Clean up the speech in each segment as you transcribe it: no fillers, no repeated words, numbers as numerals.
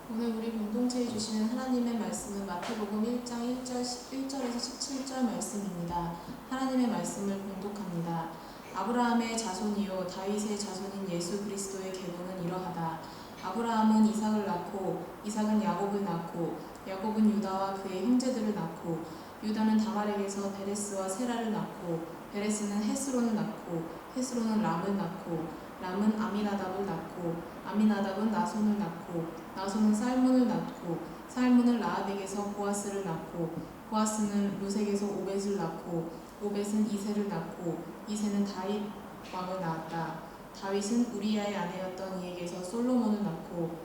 오늘 우리 공동체에 주시는 하나님의 말씀은 마태복음 1장 1절에서 17절 말씀입니다. 하나님의 말씀을 봉독합니다. 아브라함의 자손이요 다윗의 자손인 예수 그리스도의 계보는 이러하다. 아브라함은 이삭을 낳고 이삭은 야곱을 낳고 야곱은 유다와 그의 형제들을 낳고 유다는 다말에게서 베레스와 세라를 낳고 베레스는 헤스론을 낳고 헤스론은 람을 낳고 람은 아미나답을 낳고 아미나답은 나손을 낳고 나손은 살문을 낳고 살문은 라합에게서 보아스를 낳고 보아스는 루색에서 오벳을 낳고 오벳은 이새를 낳고 이새는 다윗 왕을 낳았다. 다윗은 우리아의 아내였던 이에게서 솔로몬을 낳고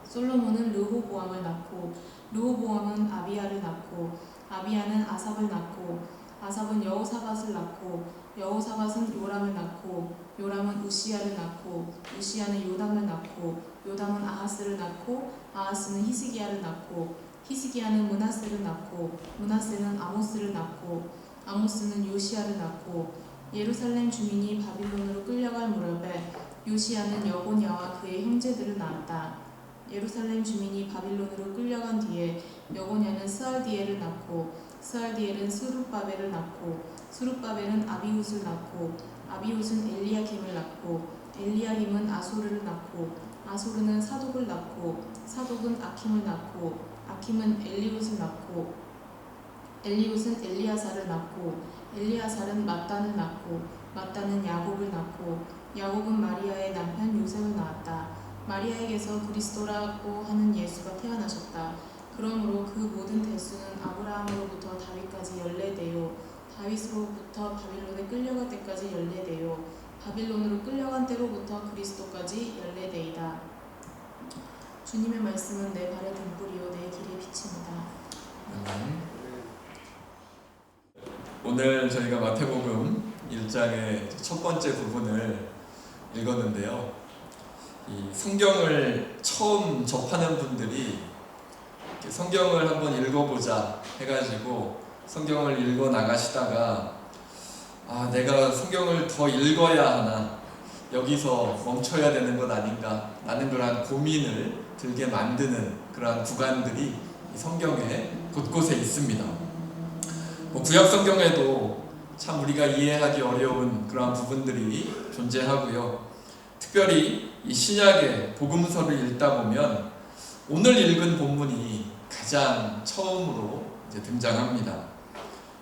솔로몬은 르호보암을 낳고 르호보암은 아비야를 낳고 아비야는 아삽을 낳고 아삽은 여호사밧을 낳고 여호사밧은 요람을 낳고 요람은 우시야를 낳고 우시야는 요담을 낳고 요담은 아하스를 낳고 아하스는 히스기야를 낳고 히스기야는 므낫세를 낳고 므낫세는 아모스를 낳고 아모스는 요시야를 낳고 예루살렘 주민이 바빌론으로 끌려갈 무렵에 요시야는 여고냐와 그의 형제들을 낳았다. 예루살렘 주민이 바빌론으로 끌려간 뒤에 여고냐는 스알디엘을 낳고 스알디엘은 스룹바벨을 낳고 스룹바벨은 아비훗을 낳고 아비훗은 엘리야김을 낳고 엘리야김은 아소르를 낳고 아소르는 사독을 낳고 사독은 아킴을 낳고 아킴은 엘리훗을 낳고 엘리훗은 엘리야사를 낳고 엘리야사는 mat단을 낳고 mat단은 야곱을 낳고 야곱은 마리아의 남편 요셉을 낳았다. 마리아에게서 그리스도라고 하는 예수가 태어나셨다. 그러므로 그 모든 대수는 아브라함으로부터 다윗까지 14대요 다윗으로부터 바빌론에 끌려갈 때까지 14대요 바빌론으로 끌려간 때로부터 그리스도까지 14대이다. 주님의 말씀은 내 발의 등불이요 내 길의 빛입니다. 오늘 저희가 마태복음 1장의 첫 번째 부분을 읽었는데요. 이 성경을 처음 접하는 분들이 성경을 한번 읽어보자 해가지고 성경을 읽어 나가시다가 내가 성경을 더 읽어야 하나, 여기서 멈춰야 되는 것 아닌가 라는 그러한 고민을 들게 만드는 그러한 구간들이 성경에 곳곳에 있습니다. 구약 성경에도 참 우리가 이해하기 어려운 그러한 부분들이 존재하고요. 특별히 이 신약의 복음서를 읽다 보면 오늘 읽은 본문이 가장 처음으로 등장합니다.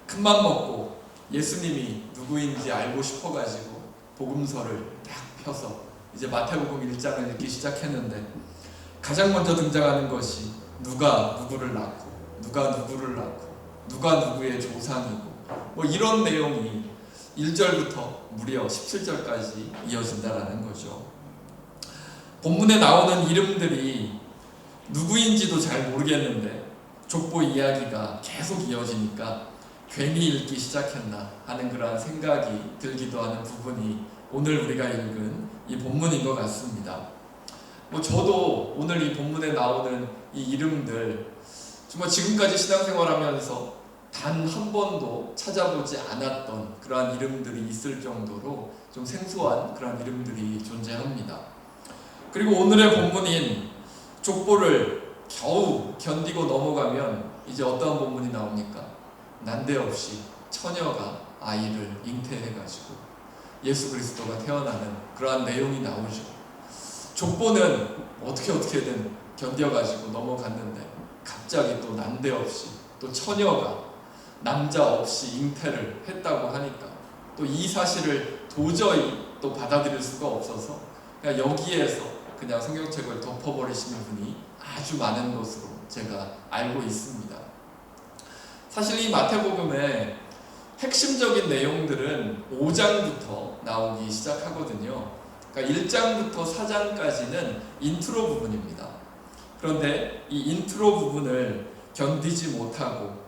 큰맘 먹고 예수님이 누구인지 알고 싶어가지고 복음서를 딱 펴서 이제 마태복음 1장을 읽기 시작했는데 가장 먼저 등장하는 것이 누가 누구를 낳고 누가 누구를 낳고 누가 누구의 조상이고 이런 내용이 1절부터 무려 17절까지 이어진다라는 거죠. 본문에 나오는 이름들이 누구인지도 잘 모르겠는데 족보 이야기가 계속 이어지니까 괜히 읽기 시작했나 하는 그런 생각이 들기도 하는 부분이 오늘 우리가 읽은 이 본문인 것 같습니다. 저도 오늘 이 본문에 나오는 이 이름들 정말 지금까지 신앙생활하면서 단 한 번도 찾아보지 않았던 그러한 이름들이 있을 정도로 좀 생소한 그러한 이름들이 존재합니다. 그리고 오늘의 본문인 족보를 겨우 견디고 넘어가면 이제 어떠한 본문이 나옵니까? 난데없이 처녀가 아이를 잉태해가지고 예수 그리스도가 태어나는 그러한 내용이 나오죠. 족보는 어떻게든 견뎌가지고 넘어갔는데 갑자기 또 난데없이 또 처녀가 남자 없이 잉태를 했다고 하니까 또 이 사실을 도저히 또 받아들일 수가 없어서 그냥 여기에서 그냥 성경책을 덮어버리시는 분이 아주 많은 것으로 제가 알고 있습니다. 사실 이 마태복음의 핵심적인 내용들은 5장부터 나오기 시작하거든요. 그러니까 1장부터 4장까지는 인트로 부분입니다. 그런데 이 인트로 부분을 견디지 못하고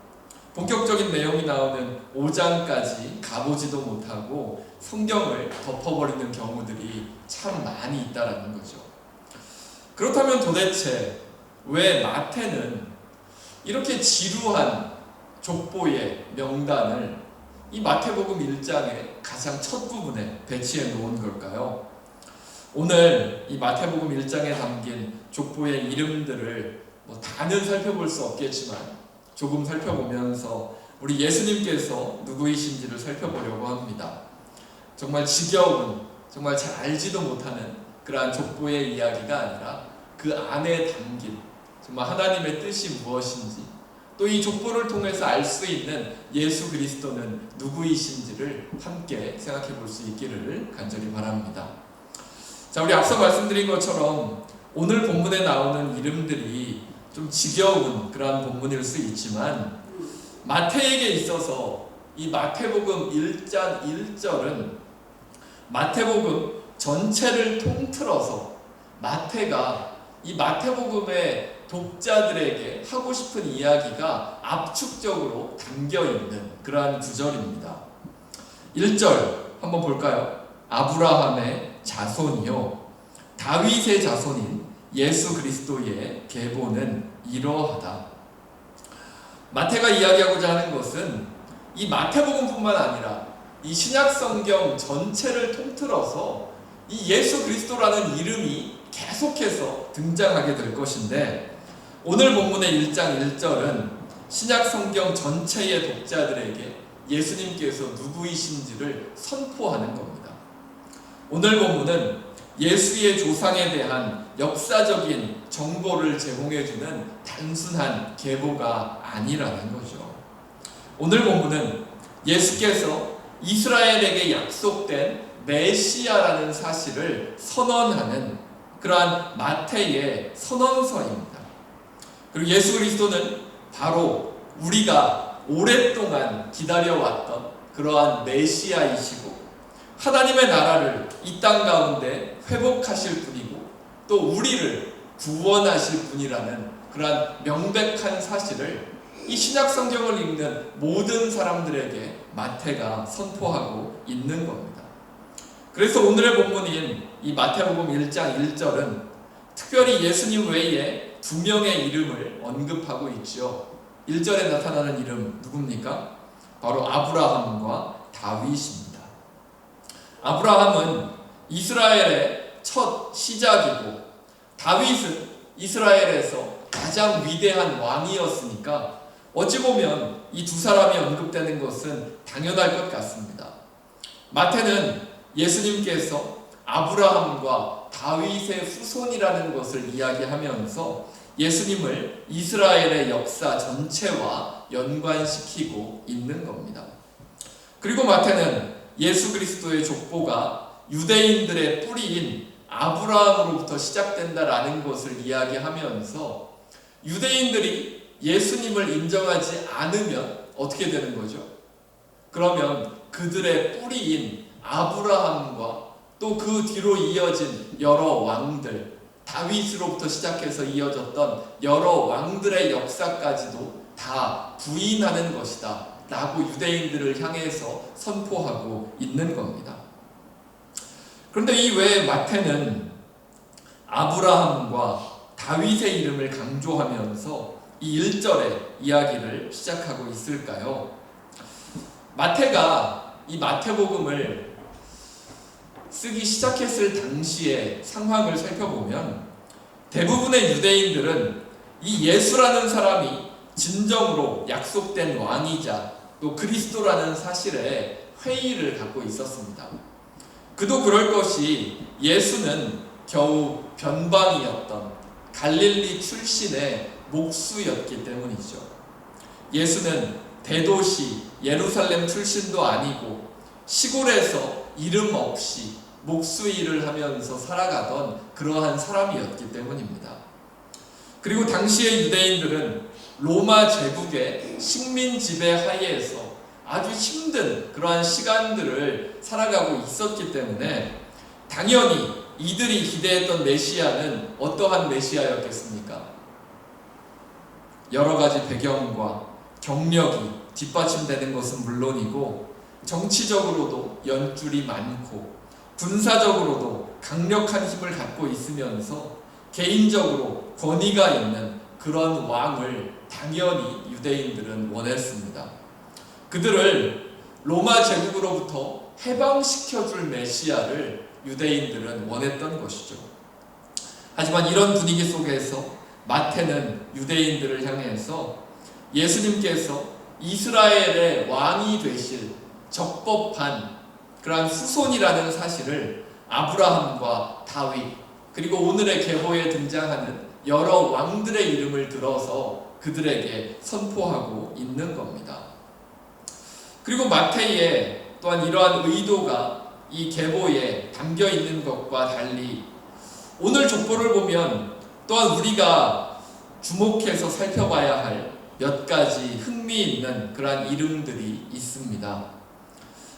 본격적인 내용이 나오는 5장까지 가보지도 못하고 성경을 덮어버리는 경우들이 참 많이 있다라는 거죠. 그렇다면 도대체 왜 마태는 이렇게 지루한 족보의 명단을 이 마태복음 1장의 가장 첫 부분에 배치해 놓은 걸까요? 오늘 이 마태복음 1장에 담긴 족보의 이름들을 다는 살펴볼 수 없겠지만 조금 살펴보면서 우리 예수님께서 누구이신지를 살펴보려고 합니다. 정말 지겨운, 정말 잘 알지도 못하는 그러한 족보의 이야기가 아니라 그 안에 담긴 정말 하나님의 뜻이 무엇인지, 또 이 족보를 통해서 알 수 있는 예수 그리스도는 누구이신지를 함께 생각해 볼 수 있기를 간절히 바랍니다. 자, 우리 앞서 말씀드린 것처럼 오늘 본문에 나오는 이름들이 좀 지겨운 그러한 본문일 수 있지만 마태에게 있어서 이 마태복음 1장 1절은 마태복음 전체를 통틀어서 마태가 이 마태복음의 독자들에게 하고 싶은 이야기가 압축적으로 담겨있는 그러한 구절입니다. 1절 한번 볼까요? 아브라함의 자손이요 다윗의 자손인 예수 그리스도의 계보는 이러하다. 마태가 이야기하고자 하는 것은 이 마태복음뿐만 아니라 이 신약성경 전체를 통틀어서 이 예수 그리스도라는 이름이 계속해서 등장하게 될 것인데, 오늘 본문의 1장 1절은 신약성경 전체의 독자들에게 예수님께서 누구이신지를 선포하는 겁니다. 오늘 본문은 예수의 조상에 대한 역사적인 정보를 제공해주는 단순한 계보가 아니라는 거죠. 오늘 본문은 예수께서 이스라엘에게 약속된 메시아라는 사실을 선언하는 그러한 마태의 선언서입니다. 그리고 예수 그리스도는 바로 우리가 오랫동안 기다려왔던 그러한 메시아이시고 하나님의 나라를 이 땅 가운데 회복하실 분이고 또 우리를 구원하실 분이라는 그러한 명백한 사실을 이 신약 성경을 읽는 모든 사람들에게 마태가 선포하고 있는 겁니다. 그래서 오늘의 본문인 이 마태복음 1장 1절은 특별히 예수님 외에 두 명의 이름을 언급하고 있죠. 1절에 나타나는 이름 누굽니까? 바로 아브라함과 다윗입니다. 아브라함은 이스라엘의 첫 시작이고 다윗은 이스라엘에서 가장 위대한 왕이었으니까 어찌 보면 이 두 사람이 언급되는 것은 당연할 것 같습니다. 마태는 예수님께서 아브라함과 다윗의 후손이라는 것을 이야기하면서 예수님을 이스라엘의 역사 전체와 연관시키고 있는 겁니다. 그리고 마태는 예수 그리스도의 족보가 유대인들의 뿌리인 아브라함으로부터 시작된다라는 것을 이야기하면서 유대인들이 예수님을 인정하지 않으면 어떻게 되는 거죠? 그러면 그들의 뿌리인 아브라함과 또 그 뒤로 이어진 여러 왕들, 다윗으로부터 시작해서 이어졌던 여러 왕들의 역사까지도 다 부인하는 것이다 라고 유대인들을 향해서 선포하고 있는 겁니다. 그런데 이 외에 마태는 아브라함과 다윗의 이름을 강조하면서 이 1절의 이야기를 시작하고 있을까요? 마태가 이 마태복음을 쓰기 시작했을 당시의 상황을 살펴보면 대부분의 유대인들은 이 예수라는 사람이 진정으로 약속된 왕이자 또 그리스도라는 사실에 회의를 갖고 있었습니다. 그도 그럴 것이 예수는 겨우 변방이었던 갈릴리 출신의 목수였기 때문이죠. 예수는 대도시 예루살렘 출신도 아니고 시골에서 이름 없이 목수 일을 하면서 살아가던 그러한 사람이었기 때문입니다. 그리고 당시의 유대인들은 로마 제국의 식민 지배 하에서 아주 힘든 그러한 시간들을 살아가고 있었기 때문에 당연히 이들이 기대했던 메시아는 어떠한 메시아였겠습니까? 여러 가지 배경과 경력이 뒷받침되는 것은 물론이고 정치적으로도 연줄이 많고 군사적으로도 강력한 힘을 갖고 있으면서 개인적으로 권위가 있는 그런 왕을 당연히 유대인들은 원했습니다. 그들을 로마 제국으로부터 해방시켜줄 메시아를 유대인들은 원했던 것이죠. 하지만 이런 분위기 속에서 마태는 유대인들을 향해서 예수님께서 이스라엘의 왕이 되실 적법한 그러한 후손이라는 사실을 아브라함과 다윗 그리고 오늘의 계보에 등장하는 여러 왕들의 이름을 들어서 그들에게 선포하고 있는 겁니다. 그리고 마태의 또한 이러한 의도가 이 계보에 담겨 있는 것과 달리 오늘 족보를 보면 또한 우리가 주목해서 살펴봐야 할 몇 가지 흥미있는 그러한 이름들이 있습니다.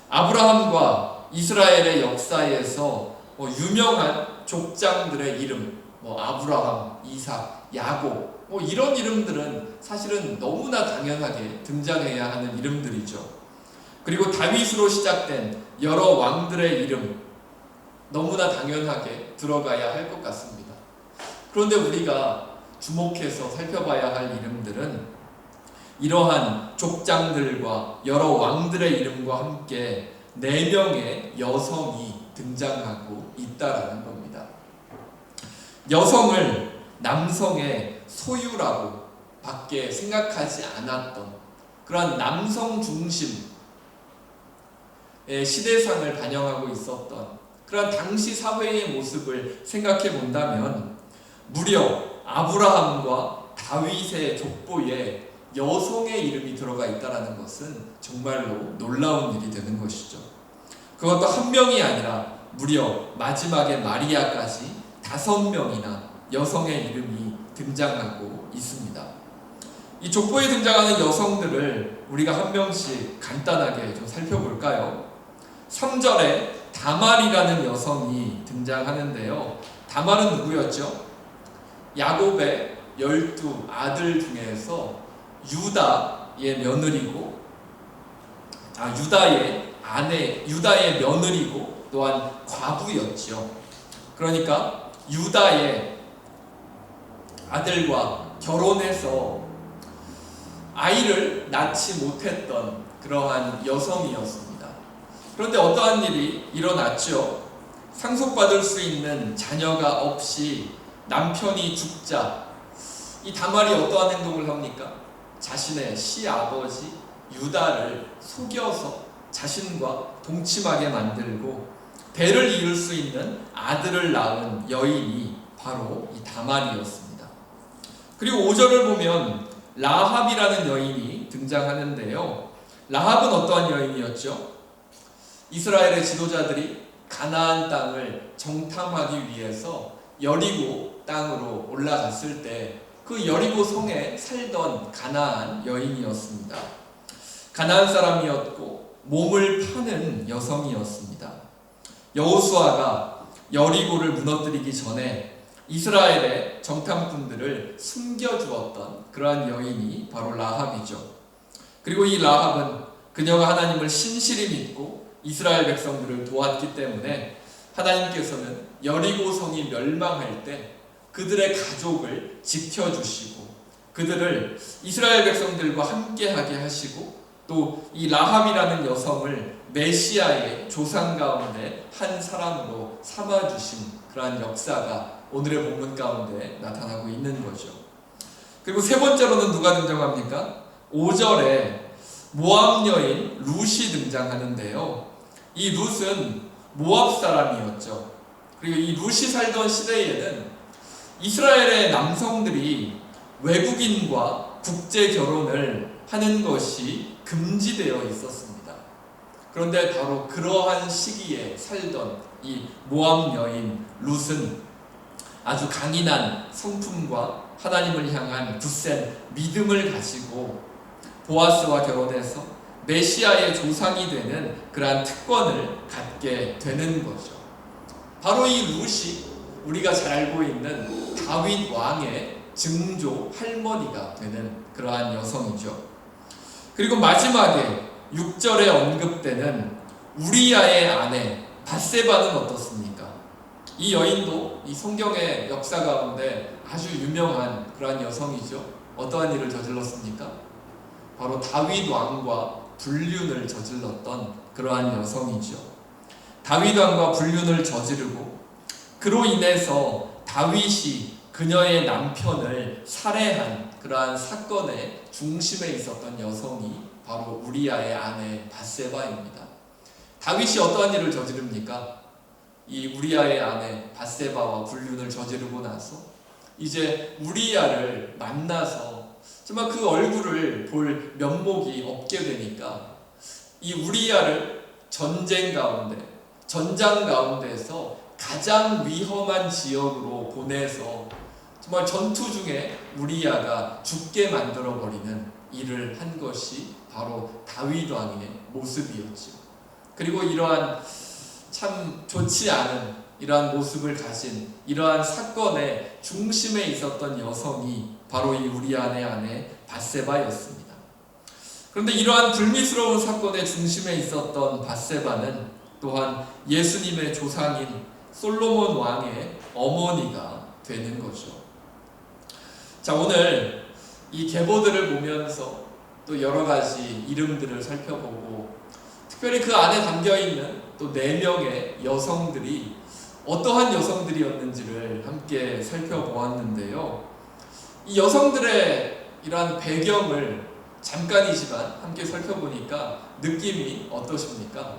아브라함과 이스라엘의 역사에서 유명한 족장들의 이름, 아브라함, 이삭, 야곱, 이런 이름들은 사실은 너무나 당연하게 등장해야 하는 이름들이죠. 그리고 다윗으로 시작된 여러 왕들의 이름, 너무나 당연하게 들어가야 할 것 같습니다. 그런데 우리가 주목해서 살펴봐야 할 이름들은 이러한 족장들과 여러 왕들의 이름과 함께 4명의 여성이 등장하고 있다라는 겁니다. 여성을 남성의 소유라고 밖에 생각하지 않았던 그러한 남성 중심의 시대상을 반영하고 있었던 그러한 당시 사회의 모습을 생각해 본다면 무려 아브라함과 다윗의 족보에 여성의 이름이 들어가 있다는 것은 정말로 놀라운 일이 되는 것이죠. 그것도 한 명이 아니라 무려 마지막에 마리아까지 5명이나 여성의 이름이 등장하고 있습니다. 이 족보에 등장하는 여성들을 우리가 한 명씩 간단하게 좀 살펴볼까요? 3절에 다말이라는 여성이 등장하는데요. 다말은 누구였죠? 야곱의 12아들 중에서 유다의 며느리고, 유다의 며느리고 또한 과부였죠. 그러니까 유다의 아들과 결혼해서 아이를 낳지 못했던 그러한 여성이었습니다. 그런데 어떠한 일이 일어났죠? 상속받을 수 있는 자녀가 없이 남편이 죽자 이 다말이 어떠한 행동을 합니까? 자신의 시아버지 유다를 속여서 자신과 동침하게 만들고 대를 이을 수 있는 아들을 낳은 여인이 바로 이 다말이었습니다. 그리고 5절을 보면 라합이라는 여인이 등장하는데요. 라합은 어떠한 여인이었죠? 이스라엘의 지도자들이 가나안 땅을 정탐하기 위해서 여리고 땅으로 올라갔을 때 그 여리고 성에 살던 가나안 여인이었습니다. 가나안 사람이었고 몸을 파는 여성이었습니다. 여호수아가 여리고를 무너뜨리기 전에 이스라엘의 정탐꾼들을 숨겨주었던 그러한 여인이 바로 라합이죠. 그리고 이 라합은 그녀가 하나님을 신실히 믿고 이스라엘 백성들을 도왔기 때문에 하나님께서는 여리고 성이 멸망할 때 그들의 가족을 지켜주시고 그들을 이스라엘 백성들과 함께하게 하시고 또 이 라합이라는 여성을 메시아의 조상 가운데 한 사람으로 삼아주신 그러한 역사가 오늘의 본문 가운데 나타나고 있는 거죠. 그리고 세 번째로는 누가 등장합니까? 5절에 모압 여인 룻이 등장하는데요. 이 룻은 모압 사람이었죠. 그리고 이 룻이 살던 시대에는 이스라엘의 남성들이 외국인과 국제 결혼을 하는 것이 금지되어 있었습니다. 그런데 바로 그러한 시기에 살던 이 모압 여인 룻은 아주 강인한 성품과 하나님을 향한 굳센 믿음을 가지고 보아스와 결혼해서 메시아의 조상이 되는 그러한 특권을 갖게 되는 거죠. 바로 이 룻이 우리가 잘 알고 있는 다윗 왕의 증조 할머니가 되는 그러한 여성이죠. 그리고 마지막에 6절에 언급되는 우리야의 아내 밧세바는 어떻습니까? 이 여인도 이 성경의 역사 가운데 아주 유명한 그러한 여성이죠. 어떠한 일을 저질렀습니까? 바로 다윗 왕과 불륜을 저질렀던 그러한 여성이죠. 다윗 왕과 불륜을 저지르고 그로 인해서 다윗이 그녀의 남편을 살해한 그러한 사건의 중심에 있었던 여성이 바로 우리아의 아내 밧세바입니다. 다윗이 어떠한 일을 저지릅니까? 이 우리아의 아내 밧세바와 불륜을 저지르고 나서 이제 우리아를 만나서 정말 그 얼굴을 볼 면목이 없게 되니까 이 우리아를 전쟁 가운데, 전장 가운데에서 가장 위험한 지역으로 보내서 정말 전투 중에 우리아가 죽게 만들어 버리는 일을 한 것이 바로 다윗 왕의 모습이었죠. 그리고 이러한 참 좋지 않은 이러한 모습을 가진 이러한 사건의 중심에 있었던 여성이 바로 이 우리아의 아내 밧세바였습니다. 그런데 이러한 불미스러운 사건의 중심에 있었던 밧세바는 또한 예수님의 조상인 솔로몬 왕의 어머니가 되는 거죠. 자, 오늘 이 계보들을 보면서 또 여러 가지 이름들을 살펴보고 특별히 그 안에 담겨있는 또 4명의 여성들이 어떠한 여성들이었는지를 함께 살펴보았는데요. 이 여성들의 이러한 배경을 잠깐이지만 함께 살펴보니까 느낌이 어떠십니까?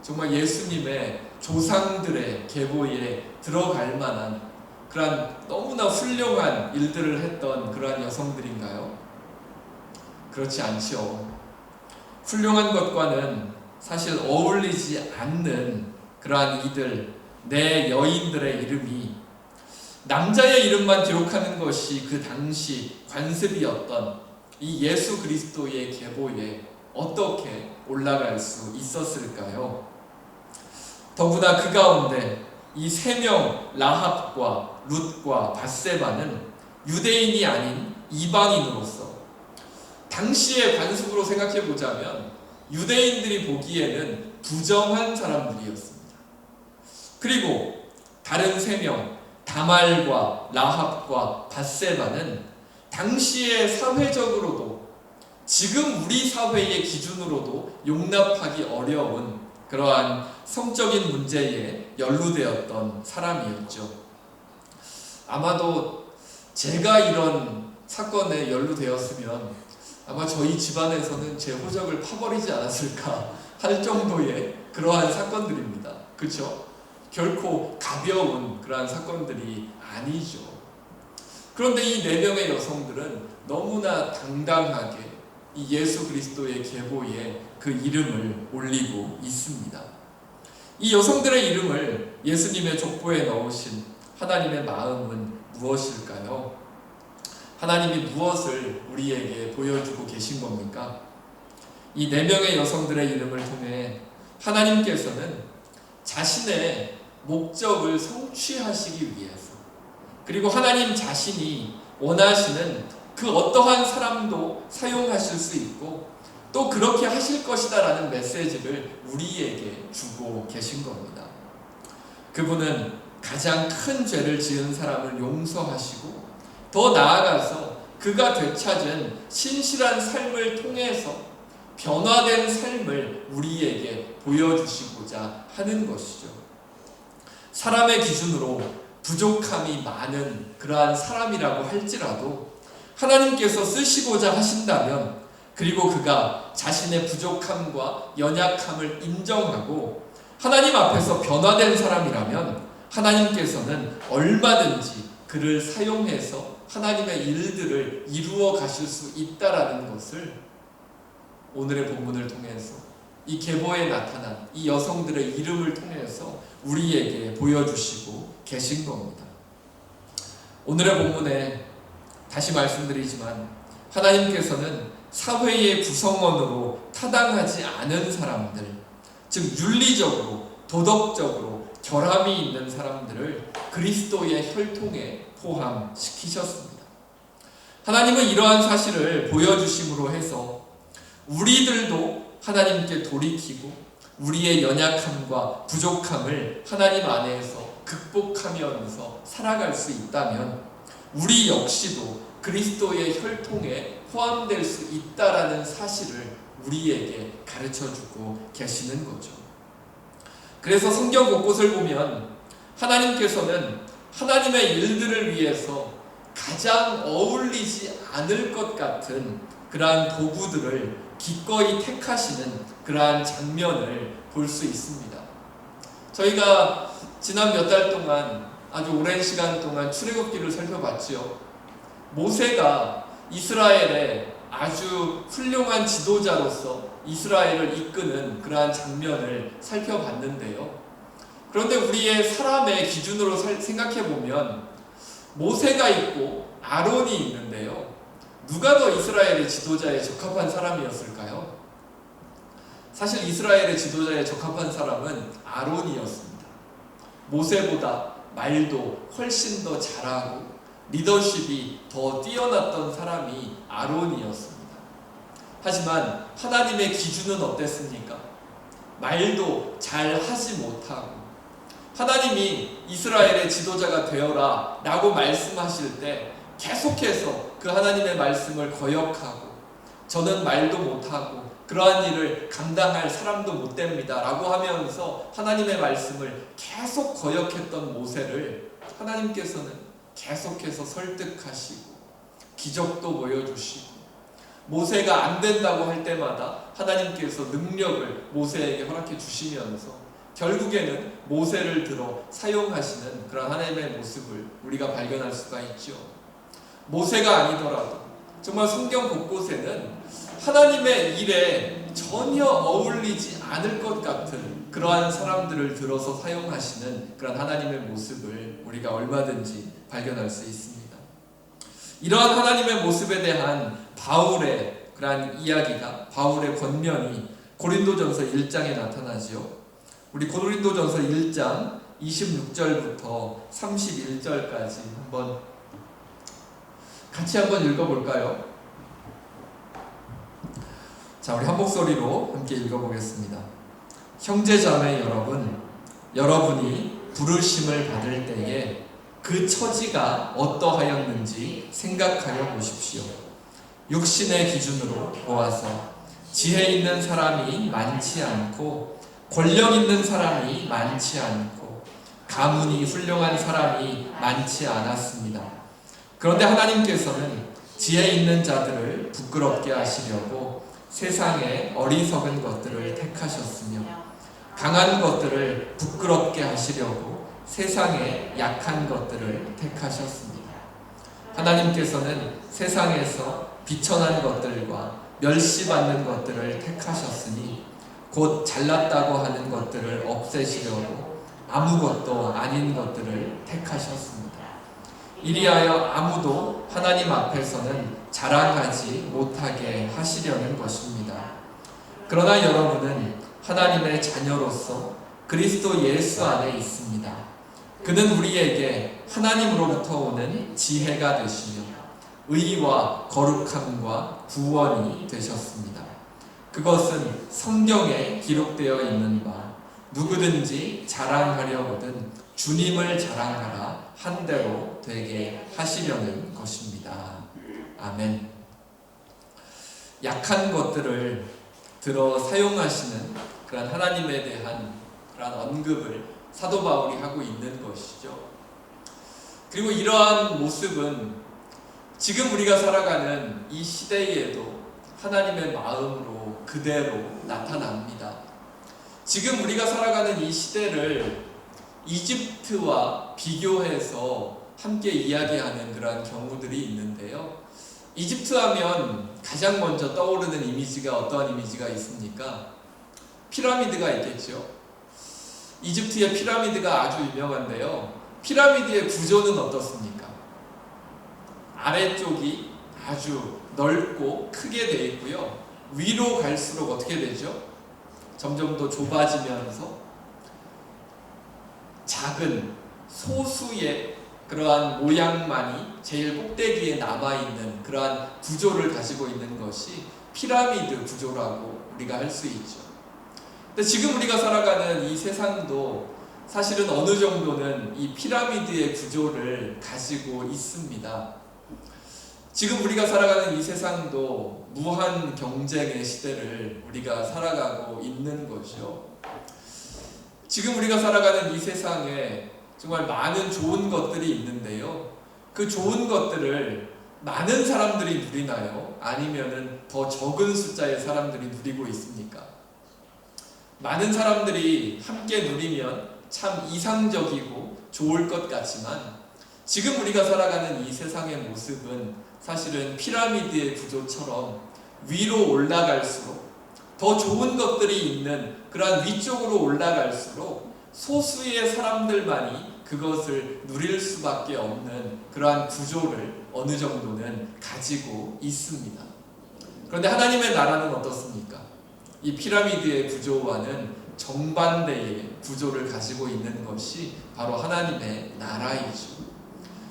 정말 예수님의 조상들의 계보에 들어갈 만한 그러한 너무나 훌륭한 일들을 했던 그러한 여성들인가요? 그렇지 않죠. 훌륭한 것과는 사실 어울리지 않는 그러한 이들, 내 여인들의 이름이 남자의 이름만 기록하는 것이 그 당시 관습이었던 이 예수 그리스도의 계보에 어떻게 올라갈 수 있었을까요? 더구나 그 가운데 이 3명 라합과 룻과 밧세바는 유대인이 아닌 이방인으로서 당시의 관습으로 생각해 보자면 유대인들이 보기에는 부정한 사람들이었습니다. 그리고 다른 3명 다말과 라합과 밧세바는 당시의 사회적으로도 지금 우리 사회의 기준으로도 용납하기 어려운 그러한 성적인 문제에 연루되었던 사람이었죠. 아마도 제가 이런 사건에 연루되었으면 아마 저희 집안에서는 제 호적을 파버리지 않았을까 할 정도의 그러한 사건들입니다. 그렇죠? 결코 가벼운 그러한 사건들이 아니죠. 그런데 이 4명의 여성들은 너무나 당당하게 이 예수 그리스도의 계보에 그 이름을 올리고 있습니다. 이 여성들의 이름을 예수님의 족보에 넣으신 하나님의 마음은 무엇일까요? 하나님이 무엇을 우리에게 보여주고 계신 겁니까? 이 4명의 여성들의 이름을 통해 하나님께서는 자신의 목적을 성취하시기 위해서 그리고 하나님 자신이 원하시는 그 어떠한 사람도 사용하실 수 있고 또 그렇게 하실 것이다 라는 메시지를 우리에게 주고 계신 겁니다. 그분은 가장 큰 죄를 지은 사람을 용서하시고 더 나아가서 그가 되찾은 신실한 삶을 통해서 변화된 삶을 우리에게 보여주시고자 하는 것이죠. 사람의 기준으로 부족함이 많은 그러한 사람이라고 할지라도 하나님께서 쓰시고자 하신다면 그리고 그가 자신의 부족함과 연약함을 인정하고 하나님 앞에서 변화된 사람이라면 하나님께서는 얼마든지 그를 사용해서 하나님의 일들을 이루어 가실 수 있다라는 것을 오늘의 본문을 통해서 이 계보에 나타난 이 여성들의 이름을 통해서 우리에게 보여주시고 계신 겁니다. 오늘의 본문에 다시 말씀드리지만 하나님께서는 사회의 구성원으로 타당하지 않은 사람들, 즉 윤리적으로 도덕적으로 결함이 있는 사람들을 그리스도의 혈통에 포함시키셨습니다. 하나님은 이러한 사실을 보여주심으로 해서 우리들도 하나님께 돌이키고 우리의 연약함과 부족함을 하나님 안에서 극복하면서 살아갈 수 있다면 우리 역시도 그리스도의 혈통에 포함될 수 있다라는 사실을 우리에게 가르쳐주고 계시는 거죠. 그래서 성경 곳곳을 보면 하나님께서는 하나님의 일들을 위해서 가장 어울리지 않을 것 같은 그러한 도구들을 기꺼이 택하시는 그러한 장면을 볼 수 있습니다. 저희가 지난 몇 달 동안 아주 오랜 시간 동안 출애굽기를 살펴봤지요. 모세가 이스라엘의 아주 훌륭한 지도자로서 이스라엘을 이끄는 그러한 장면을 살펴봤는데요. 그런데 우리의 사람의 기준으로 생각해 보면 모세가 있고 아론이 있는데요. 누가 더 이스라엘의 지도자에 적합한 사람이었을까요? 사실 이스라엘의 지도자에 적합한 사람은 아론이었습니다. 모세보다 말도 훨씬 더 잘하고 리더십이 더 뛰어났던 사람이 아론이었습니다. 하지만 하나님의 기준은 어땠습니까? 말도 잘 하지 못하고 하나님이 이스라엘의 지도자가 되어라 라고 말씀하실 때 계속해서 그 하나님의 말씀을 거역하고 저는 말도 못하고 그러한 일을 감당할 사람도 못 됩니다 라고 하면서 하나님의 말씀을 계속 거역했던 모세를 하나님께서는 계속해서 설득하시고 기적도 보여주시고 모세가 안 된다고 할 때마다 하나님께서 능력을 모세에게 허락해 주시면서 결국에는 모세를 들어 사용하시는 그런 하나님의 모습을 우리가 발견할 수가 있죠. 모세가 아니더라도 정말 성경 곳곳에는 하나님의 일에 전혀 어울리지 않을 것 같은 그러한 사람들을 들어서 사용하시는 그런 하나님의 모습을 우리가 얼마든지 발견할 수 있습니다. 이러한 하나님의 모습에 대한 바울의 그러한 이야기가, 바울의 권면이 고린도전서 1장에 나타나지요. 우리 고린도전서 1장 26절부터 31절까지 같이 한번 읽어볼까요? 자, 우리 한 목소리로 함께 읽어보겠습니다. 형제자매 여러분, 여러분이 부르심을 받을 때에 그 처지가 어떠하였는지 생각하여 보십시오. 육신의 기준으로 보아서 지혜 있는 사람이 많지 않고 권력 있는 사람이 많지 않고 가문이 훌륭한 사람이 많지 않았습니다. 그런데 하나님께서는 지혜 있는 자들을 부끄럽게 하시려고 세상의 어리석은 것들을 택하셨으며 강한 것들을 부끄럽게 하시려고 세상의 약한 것들을 택하셨습니다. 하나님께서는 세상에서 비천한 것들과 멸시받는 것들을 택하셨으니 곧 잘났다고 하는 것들을 없애시려고 아무것도 아닌 것들을 택하셨습니다. 이리하여 아무도 하나님 앞에서는 자랑하지 못하게 하시려는 것입니다. 그러나 여러분은 하나님의 자녀로서 그리스도 예수 안에 있습니다. 그는 우리에게 하나님으로부터 오는 지혜가 되시며 의와 거룩함과 구원이 되셨습니다. 그것은 성경에 기록되어 있는 바 누구든지 자랑하려거든 주님을 자랑하라 한 대로 되게 하시려는 것입니다. 아멘. 약한 것들을 들어 사용하시는 그런 하나님에 대한 그런 언급을 사도 바울이 하고 있는 것이죠. 그리고 이러한 모습은 지금 우리가 살아가는 이 시대에도 하나님의 마음으로 그대로 나타납니다. 지금 우리가 살아가는 이 시대를 이집트와 비교해서 함께 이야기하는 그러한 경우들이 있는데요. 이집트 하면 가장 먼저 떠오르는 이미지가 어떠한 이미지가 있습니까? 피라미드가 있겠죠. 이집트의 피라미드가 아주 유명한데요. 피라미드의 구조는 어떻습니까? 아래쪽이 아주 넓고 크게 되어 있고요. 위로 갈수록 어떻게 되죠? 점점 더 좁아지면서 작은 소수의 그러한 모양만이 제일 꼭대기에 남아있는 그러한 구조를 가지고 있는 것이 피라미드 구조라고 우리가 할 수 있죠. 근데 지금 우리가 살아가는 이 세상도 사실은 어느 정도는 이 피라미드의 구조를 가지고 있습니다. 지금 우리가 살아가는 이 세상도 무한 경쟁의 시대를 우리가 살아가고 있는 거죠. 지금 우리가 살아가는 이 세상에 정말 많은 좋은 것들이 있는데요. 그 좋은 것들을 많은 사람들이 누리나요? 아니면은 더 적은 숫자의 사람들이 누리고 있습니까? 많은 사람들이 함께 누리면 참 이상적이고 좋을 것 같지만 지금 우리가 살아가는 이 세상의 모습은 사실은 피라미드의 구조처럼 위로 올라갈수록 더 좋은 것들이 있는 그러한 위쪽으로 올라갈수록 소수의 사람들만이 그것을 누릴 수밖에 없는 그러한 구조를 어느 정도는 가지고 있습니다. 그런데 하나님의 나라는 어떻습니까? 이 피라미드의 구조와는 정반대의 구조를 가지고 있는 것이 바로 하나님의 나라이죠.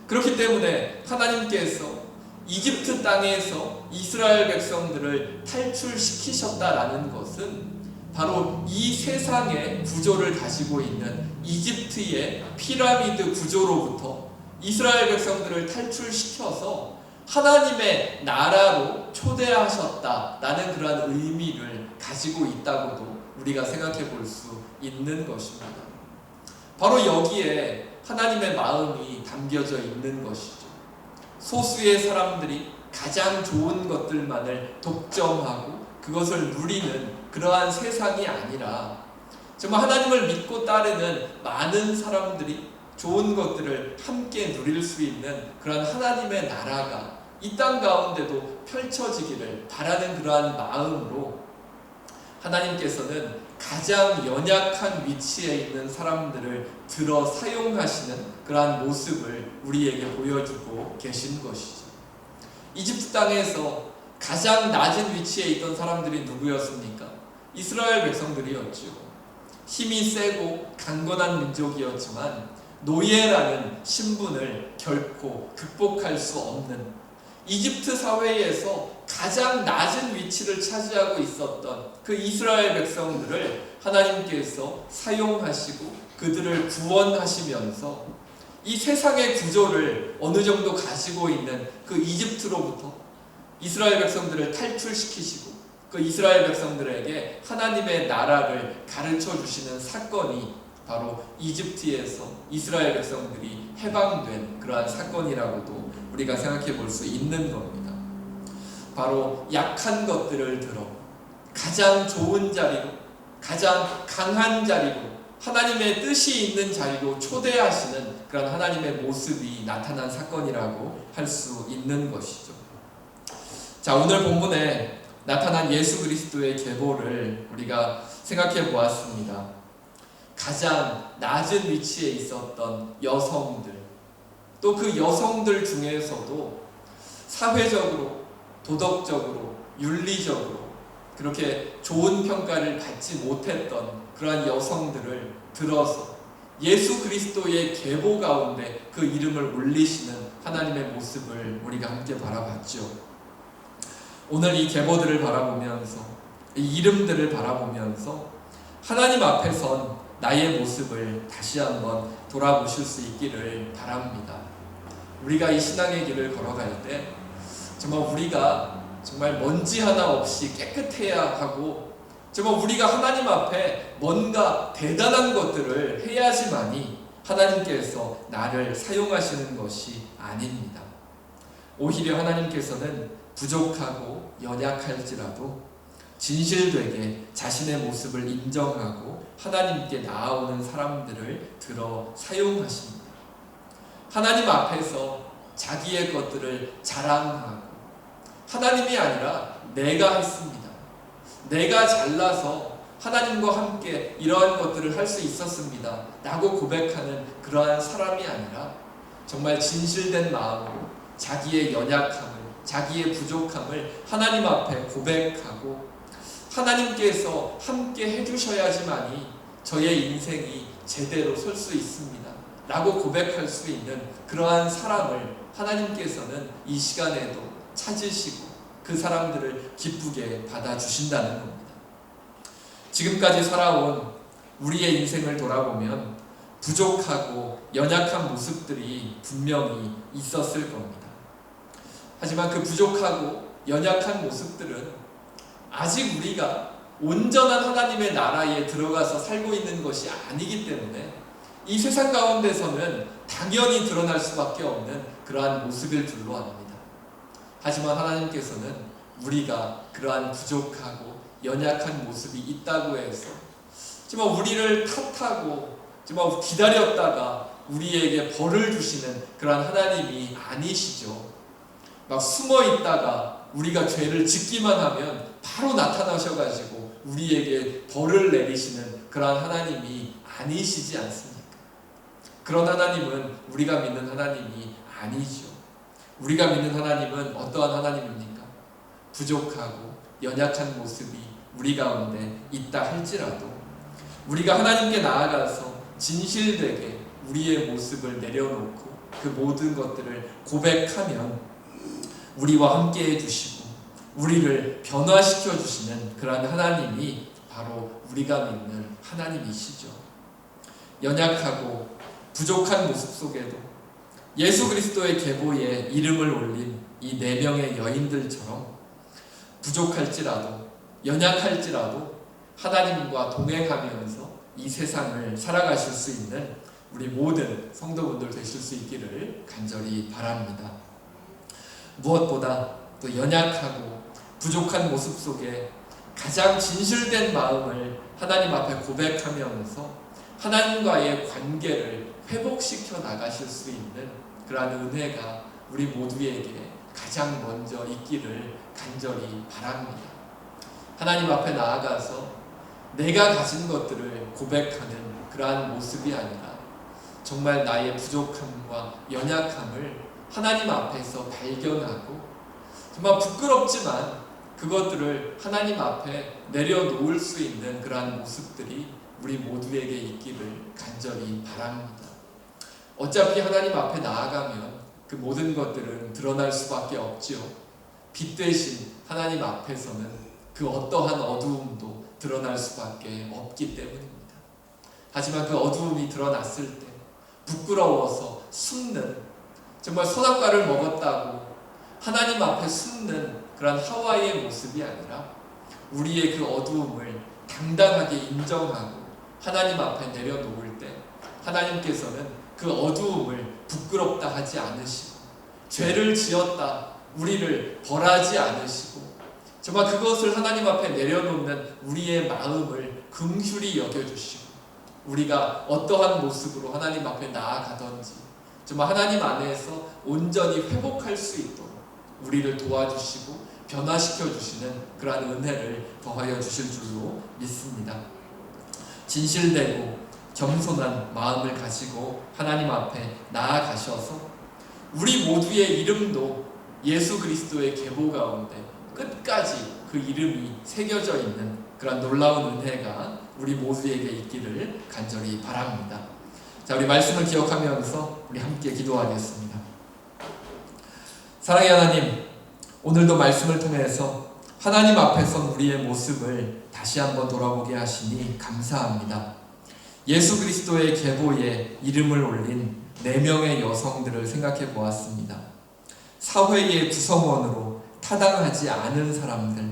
그렇기 때문에 하나님께서 이집트 땅에서 이스라엘 백성들을 탈출시키셨다라는 것은 바로 이 세상의 구조를 가지고 있는 이집트의 피라미드 구조로부터 이스라엘 백성들을 탈출시켜서 하나님의 나라로 초대하셨다라는 그러한 의미를 가지고 있다고도 우리가 생각해 볼 수 있는 것입니다. 바로 여기에 하나님의 마음이 담겨져 있는 것이죠. 소수의 사람들이 가장 좋은 것들만을 독점하고 그것을 누리는 그러한 세상이 아니라 정말 하나님을 믿고 따르는 많은 사람들이 좋은 것들을 함께 누릴 수 있는 그러한 하나님의 나라가 이 땅 가운데도 펼쳐지기를 바라는 그러한 마음으로 하나님께서는 가장 연약한 위치에 있는 사람들을 들어 사용하시는 그러한 모습을 우리에게 보여주고 계신 것이죠. 이집트 땅에서 가장 낮은 위치에 있던 사람들이 누구였습니까? 이스라엘 백성들이었죠. 힘이 세고 강건한 민족이었지만 노예라는 신분을 결코 극복할 수 없는 이집트 사회에서 가장 낮은 위치를 차지하고 있었던 그 이스라엘 백성들을 하나님께서 사용하시고 그들을 구원하시면서 이 세상의 구조를 어느 정도 가지고 있는 그 이집트로부터 이스라엘 백성들을 탈출시키시고 그 이스라엘 백성들에게 하나님의 나라를 가르쳐 주시는 사건이 바로 이집트에서 이스라엘 백성들이 해방된 그러한 사건이라고도 우리가 생각해 볼 수 있는 겁니다. 바로 약한 것들을 들어 가장 좋은 자리로, 가장 강한 자리로, 하나님의 뜻이 있는 자리로 초대하시는 그런 하나님의 모습이 나타난 사건이라고 할 수 있는 것이죠. 자, 오늘 본문에 나타난 예수 그리스도의 계보를 우리가 생각해 보았습니다. 가장 낮은 위치에 있었던 여성들, 또 그 여성들 중에서도 사회적으로, 도덕적으로, 윤리적으로 그렇게 좋은 평가를 받지 못했던 그러한 여성들을 들어서 예수 그리스도의 계보 가운데 그 이름을 올리시는 하나님의 모습을 우리가 함께 바라봤죠. 오늘 이 계보들을 바라보면서, 이 이름들을 바라보면서 하나님 앞에선 나의 모습을 다시 한번 돌아보실 수 있기를 바랍니다. 우리가 이 신앙의 길을 걸어갈 때 정말 우리가 정말 먼지 하나 없이 깨끗해야 하고 정말 우리가 하나님 앞에 뭔가 대단한 것들을 해야지만이 하나님께서 나를 사용하시는 것이 아닙니다. 오히려 하나님께서는 부족하고 연약할지라도 진실되게 자신의 모습을 인정하고 하나님께 나아오는 사람들을 들어 사용하십니다. 하나님 앞에서 자기의 것들을 자랑하고 하나님이 아니라 내가 했습니다. 내가 잘나서 하나님과 함께 이러한 것들을 할 수 있었습니다 라고 고백하는 그러한 사람이 아니라 정말 진실된 마음으로 자기의 연약함을, 자기의 부족함을 하나님 앞에 고백하고 하나님께서 함께 해주셔야지만이 저의 인생이 제대로 설 수 있습니다 라고 고백할 수 있는 그러한 사람을 하나님께서는 이 시간에도 찾으시고 그 사람들을 기쁘게 받아주신다는 겁니다. 지금까지 살아온 우리의 인생을 돌아보면 부족하고 연약한 모습들이 분명히 있었을 겁니다. 하지만 그 부족하고 연약한 모습들은 아직 우리가 온전한 하나님의 나라에 들어가서 살고 있는 것이 아니기 때문에 이 세상 가운데서는 당연히 드러날 수밖에 없는 그러한 모습일 줄로 압니다. 하지만 하나님께서는 우리가 그러한 부족하고 연약한 모습이 있다고 해서 정말 우리를 탓하고 정말 기다렸다가 우리에게 벌을 주시는 그러한 하나님이 아니시죠. 막 숨어 있다가 우리가 죄를 짓기만 하면 바로 나타나셔가지고 우리에게 벌을 내리시는 그러한 하나님이 아니시지 않습니까? 그런 하나님은 우리가 믿는 하나님이 아니죠. 우리가 믿는 하나님은 어떠한 하나님입니까? 부족하고 연약한 모습이 우리 가운데 있다 할지라도 우리가 하나님께 나아가서 진실되게 우리의 모습을 내려놓고 그 모든 것들을 고백하면 우리와 함께 해주시고 우리를 변화시켜 주시는 그런 하나님이 바로 우리가 믿는 하나님이시죠. 연약하고 부족한 모습 속에도 예수 그리스도의 계보에 이름을 올린 이 4명의 여인들처럼 부족할지라도 연약할지라도 하나님과 동행하면서 이 세상을 살아가실 수 있는 우리 모든 성도분들 되실 수 있기를 간절히 바랍니다. 무엇보다 또 연약하고 부족한 모습 속에 가장 진실된 마음을 하나님 앞에 고백하면서 하나님과의 관계를 회복시켜 나가실 수 있는 그러한 은혜가 우리 모두에게 가장 먼저 있기를 간절히 바랍니다. 하나님 앞에 나아가서 내가 가진 것들을 고백하는 그러한 모습이 아니라 정말 나의 부족함과 연약함을 하나님 앞에서 발견하고 정말 부끄럽지만 그것들을 하나님 앞에 내려놓을 수 있는 그러한 모습들이 우리 모두에게 있기를 간절히 바랍니다. 어차피 하나님 앞에 나아가면 그 모든 것들은 드러날 수밖에 없지요. 빛 대신 하나님 앞에서는 그 어떠한 어두움도 드러날 수밖에 없기 때문입니다. 하지만 그 어두움이 드러났을 때 부끄러워서 숨는, 정말 선악과를 먹었다고 하나님 앞에 숨는 그런 하와의 모습이 아니라 우리의 그 어두움을 당당하게 인정하고 하나님 앞에 내려놓을 때 하나님께서는 그 어두움을 부끄럽다 하지 않으시고 죄를 지었다 우리를 벌하지 않으시고 정말 그것을 하나님 앞에 내려놓는 우리의 마음을 긍휼히 여겨주시고 우리가 어떠한 모습으로 하나님 앞에 나아가든지 정말 하나님 안에서 온전히 회복할 수 있도록 우리를 도와주시고 변화시켜 주시는 그러한 은혜를 더하여 주실 줄로 믿습니다. 진실되고 겸손한 마음을 가지고 하나님 앞에 나아가셔서 우리 모두의 이름도 예수 그리스도의 계보 가운데 끝까지 그 이름이 새겨져 있는 그런 놀라운 은혜가 우리 모두에게 있기를 간절히 바랍니다. 자, 우리 말씀을 기억하면서 우리 함께 기도하겠습니다. 사랑의 하나님, 오늘도 말씀을 통해서 하나님 앞에선 우리의 모습을 다시 한번 돌아보게 하시니 감사합니다. 예수 그리스도의 계보에 이름을 올린 4명의 여성들을 생각해 보았습니다. 사회의 구성원으로 타당하지 않은 사람들,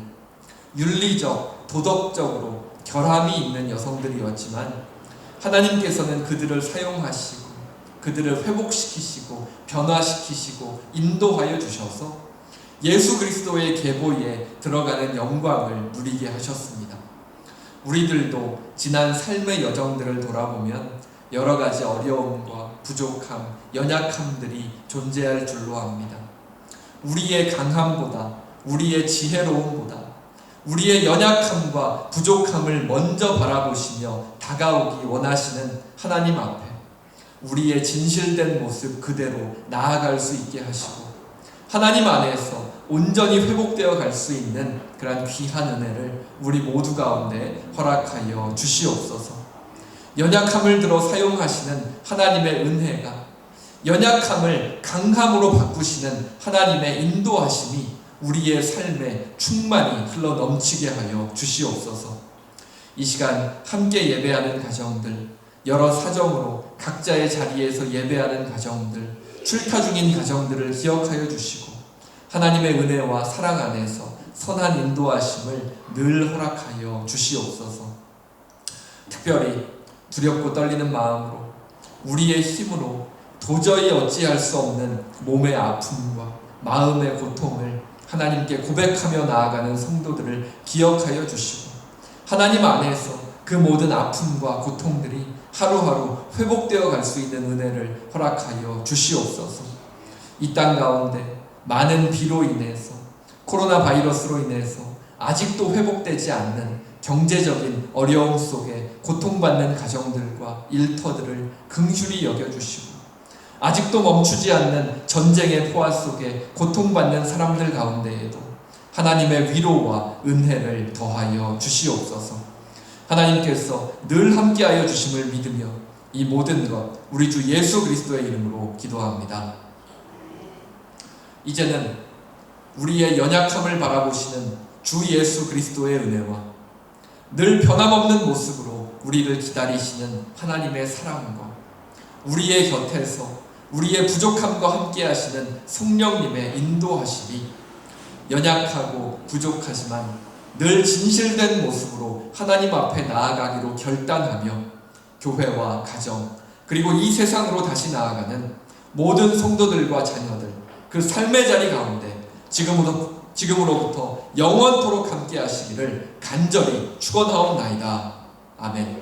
윤리적, 도덕적으로 결함이 있는 여성들이었지만 하나님께서는 그들을 사용하시고 그들을 회복시키시고 변화시키시고 인도하여 주셔서 예수 그리스도의 계보에 들어가는 영광을 누리게 하셨습니다. 우리들도 지난 삶의 여정들을 돌아보면 여러 가지 어려움과 부족함, 연약함들이 존재할 줄로 압니다. 우리의 강함보다, 우리의 지혜로움보다, 우리의 연약함과 부족함을 먼저 바라보시며 다가오기 원하시는 하나님 앞에 우리의 진실된 모습 그대로 나아갈 수 있게 하시고 하나님 안에서 온전히 회복되어 갈 수 있는 그런 귀한 은혜를 우리 모두 가운데 허락하여 주시옵소서. 연약함을 들어 사용하시는 하나님의 은혜가 연약함을 강함으로 바꾸시는 하나님의 인도하심이 우리의 삶에 충만히 흘러 넘치게 하여 주시옵소서. 이 시간 함께 예배하는 가정들, 여러 사정으로 각자의 자리에서 예배하는 가정들, 출타 중인 가정들을 기억하여 주시고 하나님의 은혜와 사랑 안에서 선한 인도하심을 늘 허락하여 주시옵소서. 특별히 두렵고 떨리는 마음으로 우리의 힘으로 도저히 어찌할 수 없는 몸의 아픔과 마음의 고통을 하나님께 고백하며 나아가는 성도들을 기억하여 주시고 하나님 안에서 그 모든 아픔과 고통들이 하루하루 회복되어 갈 수 있는 은혜를 허락하여 주시옵소서. 이 땅 가운데 많은 비로 인해서 코로나 바이러스로 인해서 아직도 회복되지 않는 경제적인 어려움 속에 고통받는 가정들과 일터들을 긍휼히 여겨주시고 아직도 멈추지 않는 전쟁의 포화 속에 고통받는 사람들 가운데에도 하나님의 위로와 은혜를 더하여 주시옵소서. 하나님께서 늘 함께하여 주심을 믿으며 이 모든 것 우리 주 예수 그리스도의 이름으로 기도합니다. 이제는 우리의 연약함을 바라보시는 주 예수 그리스도의 은혜와 늘 변함없는 모습으로 우리를 기다리시는 하나님의 사랑과 우리의 곁에서 우리의 부족함과 함께 하시는 성령님의 인도하심이 연약하고 부족하지만 늘 진실된 모습으로 하나님 앞에 나아가기로 결단하며 교회와 가정 그리고 이 세상으로 다시 나아가는 모든 성도들과 자녀들 그 삶의 자리 가운데 지금으로부터 영원토록 함께 하시기를 간절히 축원하옵나이다. 아멘.